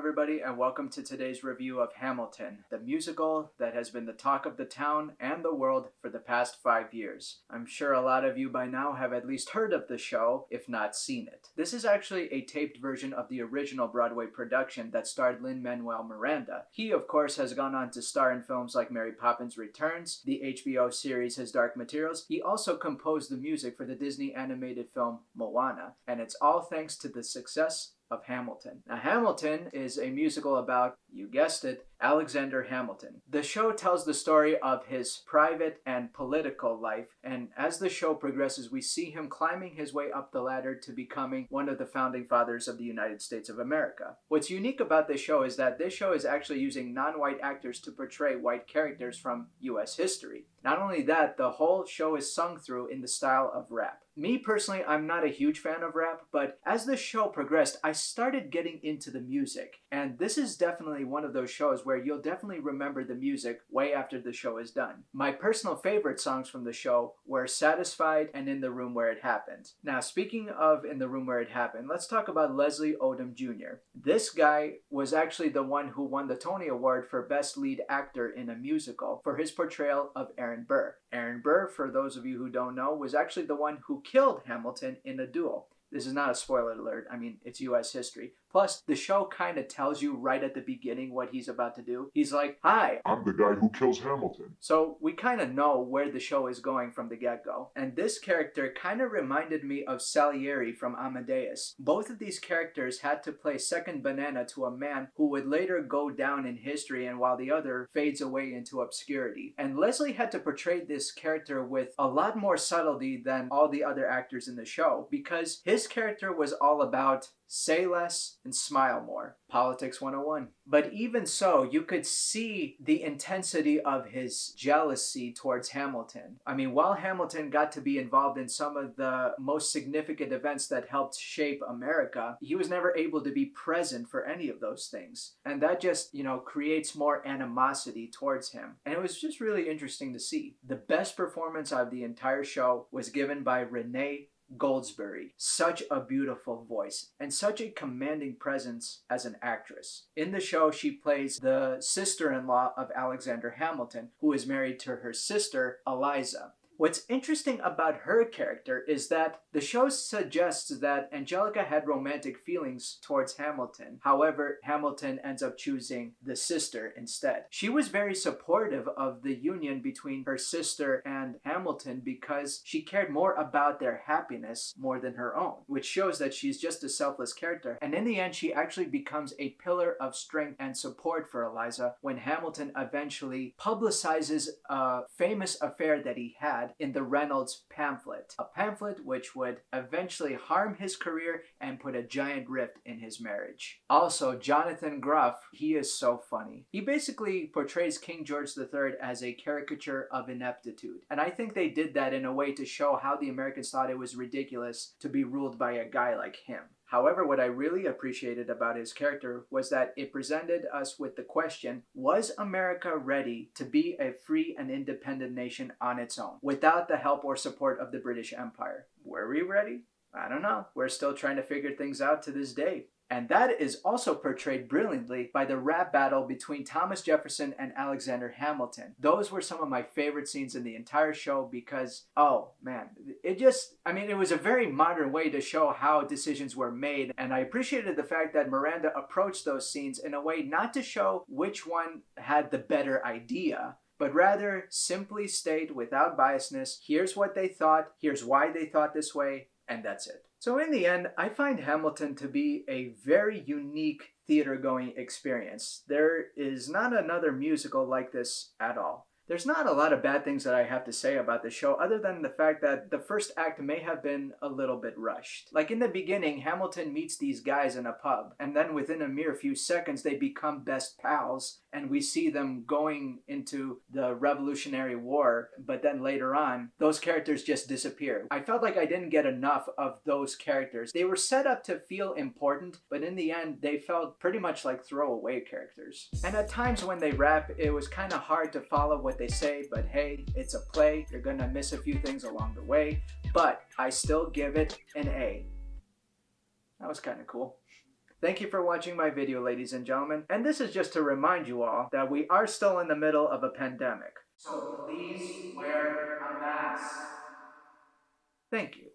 everybody, and welcome to today's review of Hamilton, the musical that has been the talk of the town and the world for the past 5 years. I'm sure a lot of you by now have at least heard of the show, if not seen it. This is actually a taped version of the original Broadway production that starred Lin-Manuel Miranda. He, of course, has gone on to star in films like Mary Poppins Returns, the HBO series His Dark Materials. He also composed the music for the Disney animated film Moana, and it's all thanks to the success of Hamilton. Now, Hamilton is a musical about, you guessed it, Alexander Hamilton. The show tells the story of his private and political life, and as the show progresses, we see him climbing his way up the ladder to becoming one of the founding fathers of the United States of America. What's unique about this show is that this show is actually using non-white actors to portray white characters from US history. Not only that, the whole show is sung through in the style of rap. Me personally, I'm not a huge fan of rap, but as the show progressed, I started getting into the music. And this is definitely one of those shows where you'll definitely remember the music way after the show is done. My personal favorite songs from the show were Satisfied and In the Room Where It Happened. Now, speaking of In the Room Where It Happened, let's talk about Leslie Odom Jr. This guy was actually the one who won the Tony Award for Best Lead Actor in a Musical for his portrayal of Aaron Burr. Aaron Burr, for those of you who don't know, was actually the one who killed Hamilton in a duel. This is not a spoiler alert. I mean, it's US history. Plus, the show kind of tells you right at the beginning what he's about to do. He's like, "Hi, I'm the guy who kills Hamilton." So we kind of know where the show is going from the get-go. And this character kind of reminded me of Salieri from Amadeus. Both of these characters had to play second banana to a man who would later go down in history, and while the other fades away into obscurity. And Leslie had to portray this character with a lot more subtlety than all the other actors in the show, because his character was all about say less and smile more. Politics 101. But even so, you could see the intensity of his jealousy towards Hamilton. I mean, while Hamilton got to be involved in some of the most significant events that helped shape America, he was never able to be present for any of those things. And that just, creates more animosity towards him. And it was just really interesting to see. The best performance of the entire show was given by Renée Goldsberry. Such a beautiful voice and such a commanding presence as an actress. In the show, she plays the sister-in-law of Alexander Hamilton, who is married to her sister, Eliza. What's interesting about her character is that the show suggests that Angelica had romantic feelings towards Hamilton. However, Hamilton ends up choosing the sister instead. She was very supportive of the union between her sister and Hamilton because she cared more about their happiness more than her own, which shows that she's just a selfless character. And in the end, she actually becomes a pillar of strength and support for Eliza when Hamilton eventually publicizes a famous affair that he had in the Reynolds pamphlet. A pamphlet which would eventually harm his career and put a giant rift in his marriage. Also, Jonathan Groff, he is so funny. He basically portrays King George III as a caricature of ineptitude. And I think they did that in a way to show how the Americans thought it was ridiculous to be ruled by a guy like him. However, what I really appreciated about his character was that it presented us with the question, was America ready to be a free and independent nation on its own, without the help or support of the British Empire? Were we ready? I don't know. We're still trying to figure things out to this day. And that is also portrayed brilliantly by the rap battle between Thomas Jefferson and Alexander Hamilton. Those were some of my favorite scenes in the entire show because, oh man, it was a very modern way to show how decisions were made. And I appreciated the fact that Miranda approached those scenes in a way not to show which one had the better idea, but rather simply state without biasness, here's what they thought, here's why they thought this way, and that's it. So in the end, I find Hamilton to be a very unique theater-going experience. There is not another musical like this at all. There's not a lot of bad things that I have to say about the show other than the fact that the first act may have been a little bit rushed. Like in the beginning, Hamilton meets these guys in a pub, and then within a mere few seconds they become best pals, and we see them going into the Revolutionary War, but then later on, those characters just disappear. I felt like I didn't get enough of those characters. They were set up to feel important, but in the end, they felt pretty much like throwaway characters. And at times when they rap, it was kind of hard to follow what they say, but hey, it's a play. You're gonna miss a few things along the way, but I still give it an A. That was kind of cool. Thank you for watching my video, ladies and gentlemen, and this is just to remind you all that we are still in the middle of a pandemic. So please wear a mask. Thank you.